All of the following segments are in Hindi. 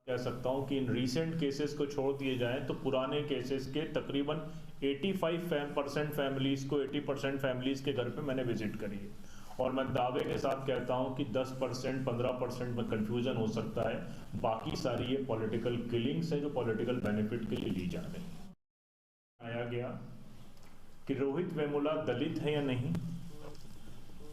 कह सकता हूं कि इन रीसेंट केसेस को छोड़ दिए जाएं तो पुराने केसेस के तकरीबन 85% फैमिलीज़ को 80% फैमिलीज़ के घर पे मैंने विजिट करी है। और मैं दावे के साथ कहता हूं कि 10% 15% में कन्फ्यूज़न हो सकता है, बाकी सारी ये पॉलिटिकल किलिंग्स हैं जो पॉलिटिकल बेनिफिट के लिए ली जा रही हैं। आया गया कि रोहित वेमुला दलित है या नहीं।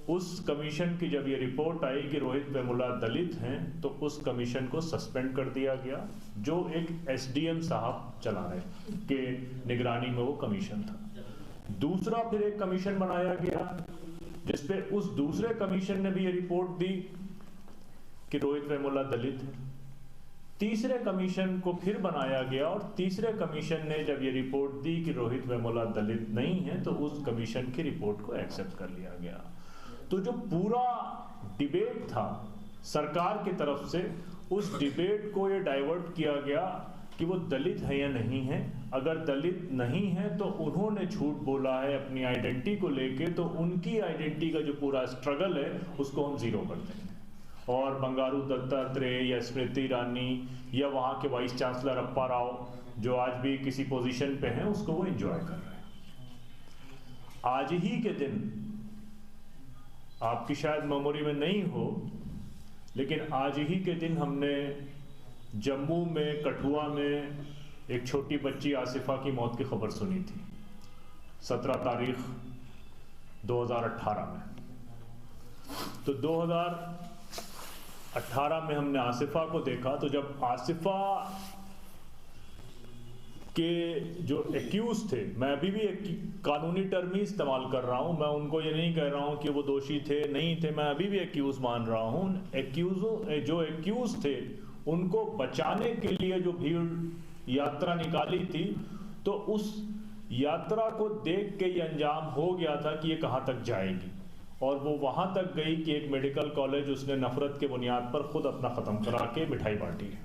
उस कमीशन की जब ये रिपोर्ट आई कि रोहित वेमुला दलित हैं तो उस कमीशन को सस्पेंड कर दिया गया, जो एक एसडीएम साहब चला रहे के निगरानी में वो कमीशन था। दूसरा फिर एक कमीशन बनाया गया जिसपे उस दूसरे कमीशन ने भी ये रिपोर्ट दी कि रोहित वेमुला दलित है। तीसरे कमीशन को फिर बनाया गया और तीसरे कमीशन ने जब ये रिपोर्ट दी कि रोहित वेमुला दलित नहीं है तो उस कमीशन की रिपोर्ट को एक्सेप्ट कर लिया गया। तो जो पूरा डिबेट था सरकार की तरफ से, उस डिबेट को ये डाइवर्ट किया गया कि वो दलित है या नहीं है। अगर दलित नहीं है तो उन्होंने झूठ बोला है अपनी आइडेंटिटी को लेके, तो उनकी आइडेंटिटी का जो पूरा स्ट्रगल है उसको हम जीरो कर देंगे और बंगारू दत्तात्रेय या स्मृति ईरानी या वहाँ के वाइस चांसलर अप्पा राव जो आज भी किसी पोजीशन पे हैं उसको वो एंजॉय कर रहे हैं। आज ही के दिन, आपकी शायद मेमोरी में नहीं हो, लेकिन आज ही के दिन हमने जम्मू में, कठुआ में एक छोटी बच्ची आसिफा की मौत की खबर सुनी थी 17 तारीख 2018 में। तो 2018 में हमने आसिफा को देखा, तो जब आसिफा के जो एक्यूज थे, मैं अभी भी एक कानूनी टर्म ही इस्तेमाल कर रहा हूं, मैं उनको ये नहीं कह रहा हूं कि वो दोषी थे नहीं थे, मैं अभी भी एक्यूज मान रहा हूं। जो एक्यूज थे उनको बचाने के लिए जो भीड़ यात्रा निकाली थी, तो उस यात्रा को देख के ये अंजाम हो गया था कि ये कहां तक जाएगी, और वो वहां तक गई कि एक मेडिकल कॉलेज उसने नफरत के बुनियाद पर खुद अपना खत्म करा के मिठाई बांटी है।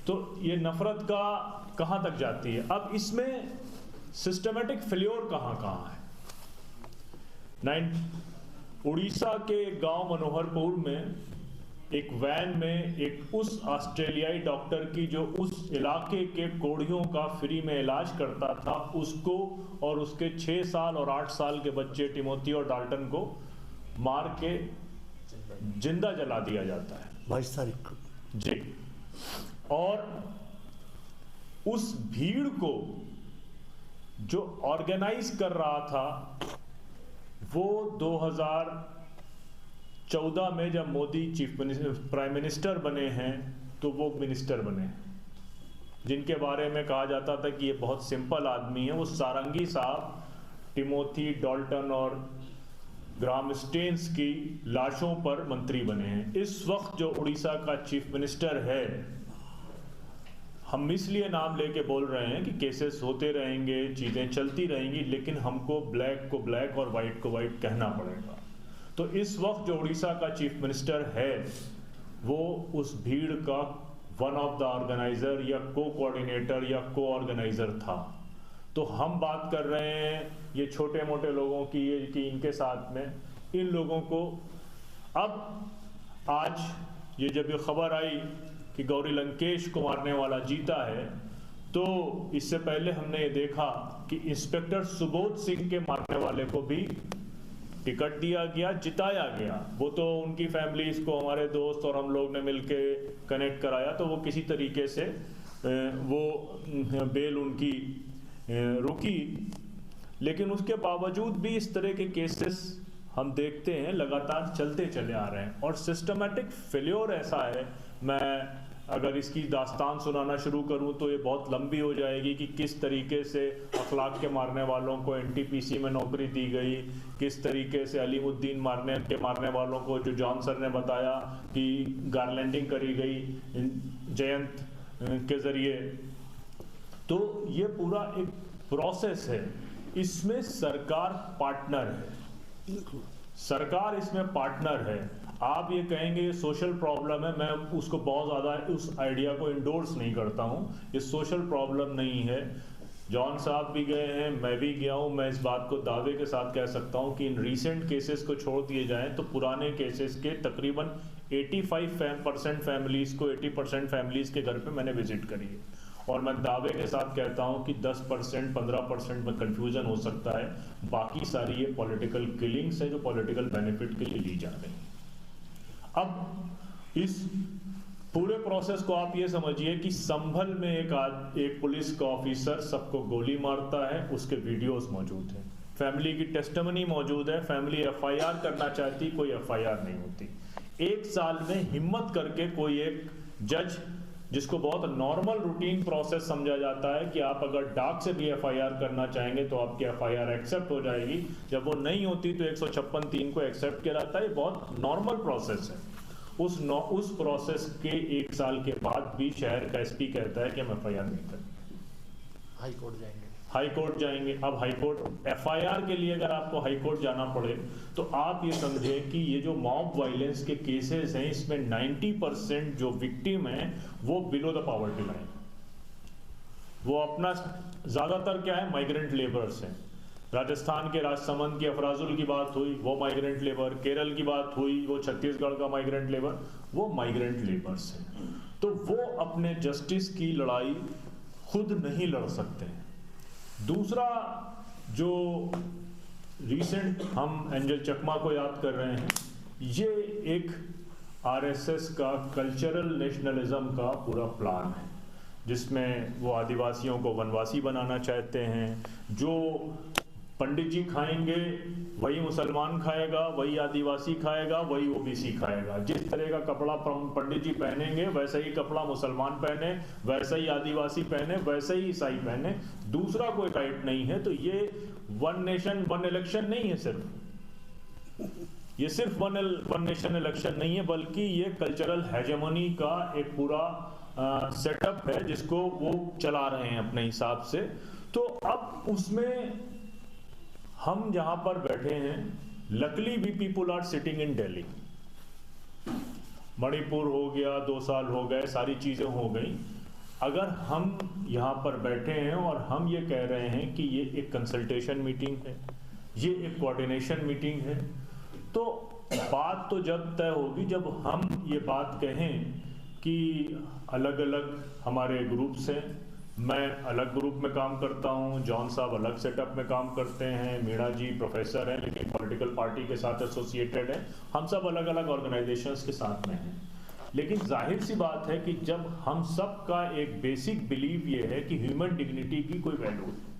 तो ये नफरत का कहां तक जाती है। अब इसमें सिस्टमेटिक फेल्योर कहां है। उड़ीसा के गांव मनोहरपुर में एक वैन में एक उस ऑस्ट्रेलियाई डॉक्टर की जो उस इलाके के कोढ़ियों का फ्री में इलाज करता था, उसको और उसके 6 साल और 8 साल के बच्चे टिमोथी और डाल्टन को मार के जिंदा जला दिया जाता है 22 तारीख जी। और उस भीड़ को जो ऑर्गेनाइज कर रहा था वो 2014 में जब मोदी प्राइम मिनिस्टर बने हैं तो वो मिनिस्टर बने, जिनके बारे में कहा जाता था कि ये बहुत सिंपल आदमी है। वो सारंगी साहब टिमोथी, डाल्टन और ग्राम स्टेन्स की लाशों पर मंत्री बने हैं। इस वक्त जो उड़ीसा का चीफ मिनिस्टर है, हम इसलिए नाम लेके बोल रहे हैं कि केसेस होते रहेंगे, चीज़ें चलती रहेंगी, लेकिन हमको ब्लैक को ब्लैक और वाइट को वाइट कहना पड़ेगा। तो इस वक्त जो उड़ीसा का चीफ मिनिस्टर है वो उस भीड़ का वन ऑफ द ऑर्गेनाइजर या कोऑर्डिनेटर या ऑर्गेनाइजर था। तो हम बात कर रहे हैं ये छोटे मोटे लोगों की कि इनके साथ में इन लोगों को, अब आज ये जब ये खबर आई कि गौरी लंकेश को मारने वाला जीता है, तो इससे पहले हमने ये देखा कि इंस्पेक्टर सुबोध सिंह के मारने वाले को भी टिकट दिया गया, जिताया गया। वो तो उनकी फैमिली को हमारे दोस्त और हम लोग ने मिलके कनेक्ट कराया, तो वो किसी तरीके से वो बेल उनकी रुकी। लेकिन उसके बावजूद भी इस तरह के केसेस हम देखते हैं लगातार चलते चले आ रहे हैं और सिस्टमेटिक फेल्योर ऐसा है। मैं अगर इसकी दास्तान सुनाना शुरू करूं तो ये बहुत लंबी हो जाएगी कि किस तरीके से अखलाक के मारने वालों को एनटीपीसी में नौकरी दी गई, किस तरीके से अलीमुद्दीन मारने वालों को, जो जॉन सर ने बताया कि गार्लैंडिंग करी गई जयंत के ज़रिए। तो ये पूरा एक प्रोसेस है, इसमें सरकार पार्टनर है, सरकार इसमें पार्टनर है। आप ये कहेंगे ये सोशल प्रॉब्लम है, मैं उसको बहुत ज़्यादा उस आइडिया को इंडोर्स नहीं करता हूँ। ये सोशल प्रॉब्लम नहीं है। जॉन साहब भी गए हैं, मैं भी गया हूँ। मैं इस बात को दावे के साथ कह सकता हूँ कि इन रीसेंट केसेस को छोड़ दिए जाएं तो पुराने केसेस के तकरीबन 85% फैमिलीज को 80% फैमिलीज के घर पे मैंने विजिट करी है, और मैं दावे के साथ कहता हूं कि 10% 15% में कंफ्यूजन हो सकता है, बाकी सारी ये पॉलिटिकल किलिंग्स है जो पॉलिटिकल बेनिफिट के लिए ली जा रही है। अब इस पूरे प्रोसेस को आप ये समझिए कि संभल में एक पुलिस का ऑफिसर सबको गोली मारता है, उसके वीडियोस मौजूद हैं, फैमिली की टेस्टिमनी मौजूद है, फैमिली एफआईआर करना चाहती, कोई एफआईआर नहीं होती। 1 साल में हिम्मत करके कोई एक जज, जिसको बहुत नॉर्मल रूटीन प्रोसेस समझा जाता है कि आप अगर डाक से भी एफआईआर करना चाहेंगे तो आपकी एफआईआर एक्सेप्ट हो जाएगी, जब वो नहीं होती तो 156(3) को एक्सेप्ट किया जाता है, बहुत नॉर्मल प्रोसेस है। उस प्रोसेस के 1 साल के बाद भी शहर का एसपी कहता है कि हम एफआईआर नहीं करेंगे, हाई कोर्ट जाएंगे। अब हाई कोर्ट एफआईआर के लिए अगर आपको हाई कोर्ट जाना पड़े तो आप ये समझें कि ये जो मॉब वायलेंस के केसेस हैं इसमें 90% जो विक्टिम हैं वो बिलो द पॉवर्टी लाइन, वो अपना ज्यादातर क्या है, माइग्रेंट लेबर्स हैं। राजस्थान के राजसमंद की अफराजुल की बात हुई, वो माइग्रेंट लेबर, केरल की बात हुई, वो छत्तीसगढ़ का माइग्रेंट लेबर, वो माइग्रेंट लेबर्स हैं। तो वो अपने जस्टिस की लड़ाई खुद नहीं लड़ सकते हैं। दूसरा, जो रीसेंट हम एंजल चकमा को याद कर रहे हैं, ये एक आरएसएस का कल्चरल नेशनलिज्म का पूरा प्लान है, जिसमें वो आदिवासियों को वनवासी बनाना चाहते हैं। जो पंडित जी खाएंगे वही मुसलमान खाएगा, वही आदिवासी खाएगा, वही ओबीसी खाएगा। जिस तरह का कपड़ा पंडित जी पहनेंगे वैसा ही कपड़ा मुसलमान पहने, वैसा ही आदिवासी पहने, वैसा ही ईसाई पहने, दूसरा कोई राइट नहीं है। तो ये वन नेशन वन इलेक्शन नहीं है, ये सिर्फ वन नेशन इलेक्शन नहीं है, बल्कि ये कल्चरल हेजेमनी का एक पूरा सेटअप है जिसको वो चला रहे हैं अपने हिसाब से। तो अब उसमें हम जहां पर बैठे हैं, luckily we people are sitting in Delhi. Manipur हो गया, 2 साल हो गए, सारी चीजें हो गई। अगर हम यहाँ पर बैठे हैं और हम ये कह रहे हैं कि ये एक कंसल्टेशन मीटिंग है, ये एक कोऑर्डिनेशन मीटिंग है, तो बात तो जब तय होगी जब हम ये बात कहें कि अलग अलग हमारे ग्रुप्स हैं। मैं अलग ग्रुप में काम करता हूं, जॉन साहब अलग सेटअप में काम करते हैं, मीणा जी प्रोफेसर हैं लेकिन पॉलिटिकल पार्टी के साथ एसोसिएटेड हैं, हम सब अलग अलग ऑर्गेनाइजेशंस के साथ में हैं। लेकिन जाहिर सी बात है कि जब हम सब का एक बेसिक बिलीव ये है कि ह्यूमन डिग्निटी की कोई वैल्यू है,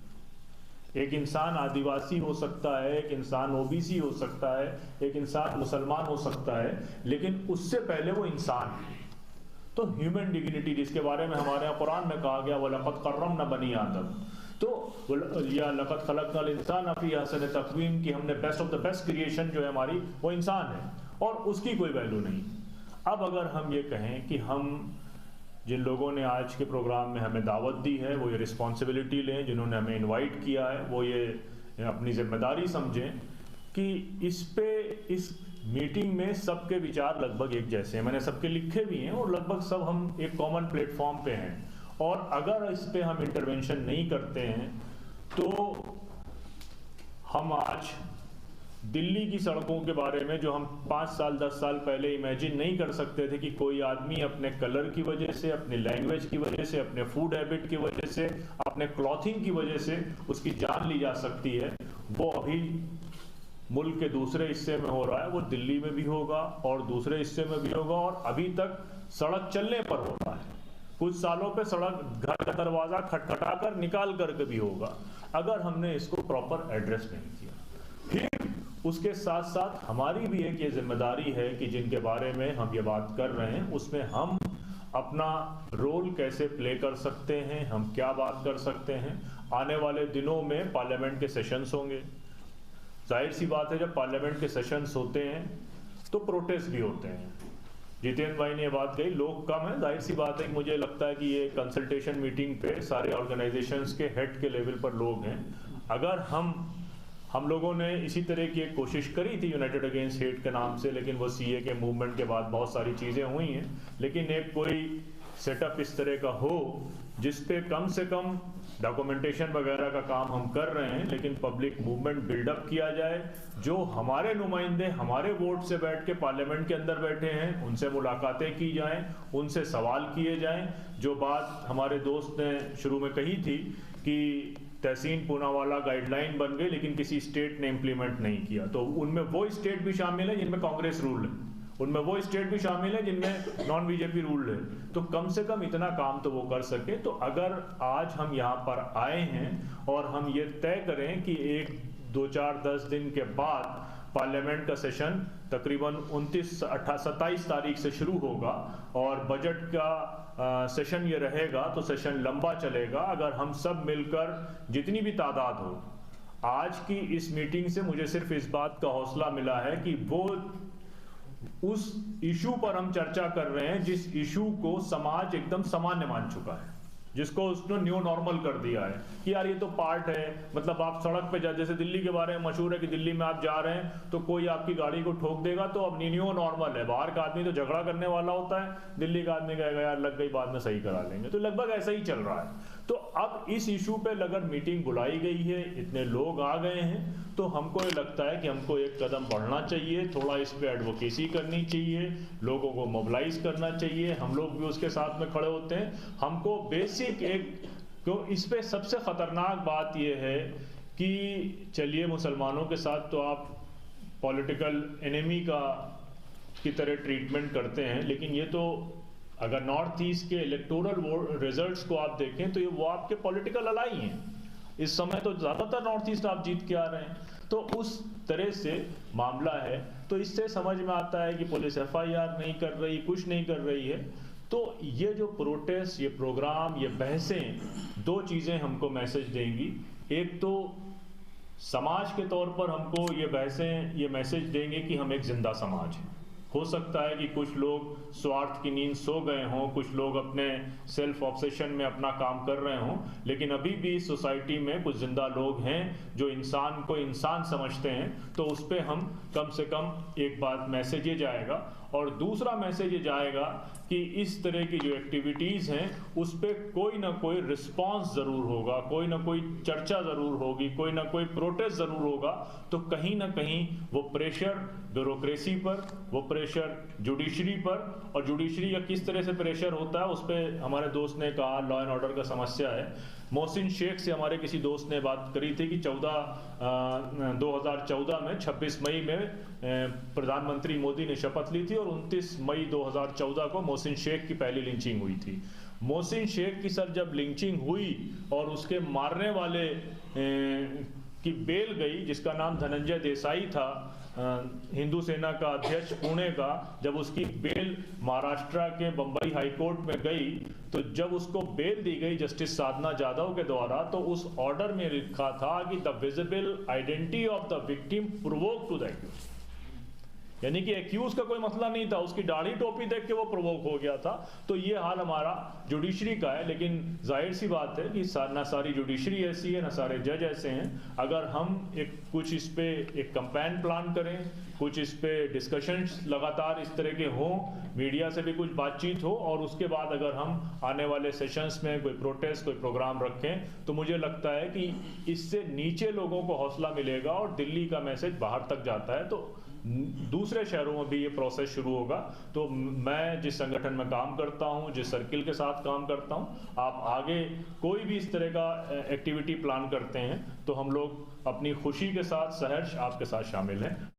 एक इंसान आदिवासी हो सकता है, एक इंसान ओबीसी हो सकता है, एक इंसान मुसलमान हो सकता है, लेकिन उससे पहले वो इंसान है। तो ह्यूमन डिग्निटी, जिसके बारे में हमारे यहाँ कुरान में कहा गया वलक़द कर्रमना बनी आदम, तो या लक़द खलक़नल इंसान फ़ी अहसन तक़वीम, की हमने best of the best creation जो है हमारी वो इंसान है और उसकी कोई वैल्यू नहीं। अब अगर हम ये कहें कि हम जिन लोगों ने आज के प्रोग्राम में हमें दावत दी है वो ये रिस्पॉन्सिबिलिटी लें, जिन्होंने हमें इन्वाइट किया है वो ये अपनी जिम्मेदारी समझें कि इस मीटिंग में सबके विचार लगभग एक जैसे हैं, मैंने सबके लिखे भी हैं और लगभग सब हम एक कॉमन प्लेटफॉर्म पे हैं। और अगर इस पे हम इंटरवेंशन नहीं करते हैं तो हम आज दिल्ली की सड़कों के बारे में जो हम 5 साल 10 साल पहले इमेजिन नहीं कर सकते थे कि कोई आदमी अपने कलर की वजह से, अपनी लैंग्वेज की वजह से, अपने फूड हैबिट की वजह से, अपने क्लॉथिंग की वजह से उसकी जान ली जा सकती है, वो अभी मुल्क के दूसरे हिस्से में हो रहा है, वो दिल्ली में भी होगा और दूसरे हिस्से में भी होगा और अभी तक सड़क चलने पर हो रहा है। कुछ सालों पे सड़क घर का दरवाजा खटखटा कर निकाल करके भी होगा अगर हमने इसको प्रॉपर एड्रेस नहीं किया। फिर उसके साथ साथ हमारी भी एक ये जिम्मेदारी है कि जिनके बारे में हम ये बात कर रहे हैं उसमें हम अपना रोल कैसे प्ले कर सकते हैं, हम क्या बात कर सकते हैं। आने वाले दिनों में पार्लियामेंट के सेशंस होंगे, जाहिर सी बात है जब पार्लियामेंट के सेशंस होते हैं तो प्रोटेस्ट भी होते हैं। जितेंद्र भाई ने ये बात कही, लोग कम है, जाहिर सी बात है। मुझे लगता है कि ये कंसल्टेशन मीटिंग पे सारे ऑर्गेनाइजेशंस के हेड के लेवल पर लोग हैं। अगर हम लोगों ने इसी तरह की एक कोशिश करी थी यूनाइटेड अगेंस्ट हेट के नाम से, लेकिन वो सीए के मूवमेंट के बाद बहुत सारी चीज़ें हुई हैं, लेकिन एक कोई सेटअप इस तरह का हो जिस पे कम से कम डॉक्यूमेंटेशन वगैरह का काम हम कर रहे हैं, लेकिन पब्लिक मूवमेंट बिल्डअप किया जाए। जो हमारे नुमाइंदे हमारे वोट से बैठ के पार्लियामेंट के अंदर बैठे हैं, उनसे मुलाकातें की जाएं, उनसे सवाल किए जाएं। जो बात हमारे दोस्त ने शुरू में कही थी कि तहसीन पूनावाला गाइडलाइन बन गई लेकिन किसी स्टेट ने इम्प्लीमेंट नहीं किया, तो उनमें वो स्टेट भी शामिल है जिनमें कांग्रेस रूल है, उनमें वो स्टेट भी शामिल है जिनमें नॉन बीजेपी रूल है। तो कम से कम इतना काम तो वो कर सके। तो अगर आज हम यहाँ पर आए हैं और हम ये तय करें कि 1, 2, 4, 10 दिन के बाद पार्लियामेंट का सेशन तकरीबन 27 तारीख से शुरू होगा और बजट का सेशन ये रहेगा, तो सेशन लंबा चलेगा। अगर हम सब मिलकर जितनी भी तादाद हो, आज की इस मीटिंग से मुझे सिर्फ इस बात का हौसला मिला है कि वो उस इशू पर हम चर्चा कर रहे हैं जिस इशू को समाज एकदम सामान्य मान चुका है, जिसको उसने न्यू नॉर्मल कर दिया है कि यार ये तो पार्ट है। मतलब आप सड़क पे जैसे दिल्ली के बारे में मशहूर है कि दिल्ली में आप जा रहे हैं तो कोई आपकी गाड़ी को ठोक देगा तो अब न्यू नॉर्मल है। बाहर का आदमी तो झगड़ा करने वाला होता है, दिल्ली का आदमी कहेगा यार लग गई, बाद में सही करा लेंगे। तो लगभग ऐसा ही चल रहा है। तो अब इस इशू पे अगर मीटिंग बुलाई गई है, इतने लोग आ गए हैं, तो हमको ये लगता है कि हमको एक कदम बढ़ना चाहिए, थोड़ा इस पे एडवोकेसी करनी चाहिए, लोगों को मोबिलाइज करना चाहिए। हम लोग भी उसके साथ में खड़े होते हैं। हमको बेसिक तो इस पे सबसे खतरनाक बात यह है कि चलिए मुसलमानों के साथ तो आप पॉलिटिकल एनिमी की तरह ट्रीटमेंट करते हैं, लेकिन ये तो अगर नॉर्थ ईस्ट के इलेक्टोरल रिजल्ट्स को आप देखें तो ये वो आपके पॉलिटिकल अलाई हैं। इस समय तो ज़्यादातर नॉर्थ ईस्ट आप जीत के आ रहे हैं, तो उस तरह से मामला है। तो इससे समझ में आता है कि पुलिस FIR नहीं कर रही, कुछ नहीं कर रही है। तो ये जो प्रोटेस्ट, ये प्रोग्राम, ये बहसें, 2 चीज़ें हमको मैसेज देंगी। एक तो समाज के तौर पर हमको ये बहसें ये मैसेज देंगे कि हम एक जिंदा समाज हैं। हो सकता है कि कुछ लोग स्वार्थ की नींद सो गए हों, कुछ लोग अपने सेल्फ ऑब्सेशन में अपना काम कर रहे हों, लेकिन अभी भी सोसाइटी में कुछ जिंदा लोग हैं जो इंसान को इंसान समझते हैं। तो उस पर हम कम से कम एक बात मैसेज ये जाएगा। और दूसरा मैसेज ये जाएगा कि इस तरह की जो एक्टिविटीज़ हैं उस पर कोई ना कोई रिस्पांस ज़रूर होगा, कोई ना कोई चर्चा ज़रूर होगी, कोई ना कोई प्रोटेस्ट ज़रूर होगा। तो कहीं ना कहीं वो प्रेशर ब्यूरोक्रेसी पर, वो प्रेशर जुडिशरी पर, और जुडिशरी का किस तरह से प्रेशर होता है उस पर हमारे दोस्त ने कहा लॉ एंड ऑर्डर का समस्या है। मोहसिन शेख से हमारे किसी दोस्त ने बात करी थी कि 2014 में 26 मई में प्रधानमंत्री मोदी ने शपथ ली थी और 29 मई 2014 को मोहसिन शेख की पहली लिंचिंग हुई थी। मोहसिन शेख की सर जब लिंचिंग हुई और उसके मारने वाले की बेल गई, जिसका नाम धनंजय देसाई था, हिंदू सेना का अध्यक्ष पुणे का, जब उसकी बेल महाराष्ट्र के बंबई हाई कोर्ट में गई, तो जब उसको बेल दी गई जस्टिस साधना जाधव के द्वारा, तो उस ऑर्डर में लिखा था कि the visible identity of the victim provoke to the accuse. यानी कि एक्यूज का कोई मसला नहीं था, उसकी दाढ़ी टोपी देख के वो प्रोवोक हो गया था। तो ये हाल हमारा जुडिशरी का है। लेकिन जाहिर सी बात है कि ना सारी जुडिशरी ऐसी है, ना सारे जज ऐसे हैं। अगर हम कुछ इस पे एक कैंपेन प्लान करें, कुछ इस पे डिस्कशंस लगातार इस तरह के हों, मीडिया से भी कुछ बातचीत हो, और उसके बाद अगर हम आने वाले सेशंस में कोई प्रोटेस्ट, कोई प्रोग्राम रखें, तो मुझे लगता है कि इससे नीचे लोगों को हौसला मिलेगा और दिल्ली का मैसेज बाहर तक जाता है। तो दूसरे शहरों में भी ये प्रोसेस शुरू होगा। तो मैं जिस संगठन में काम करता हूँ, जिस सर्किल के साथ काम करता हूँ, आप आगे कोई भी इस तरह का एक्टिविटी प्लान करते हैं तो हम लोग अपनी खुशी के साथ सहर्ष आपके साथ शामिल हैं।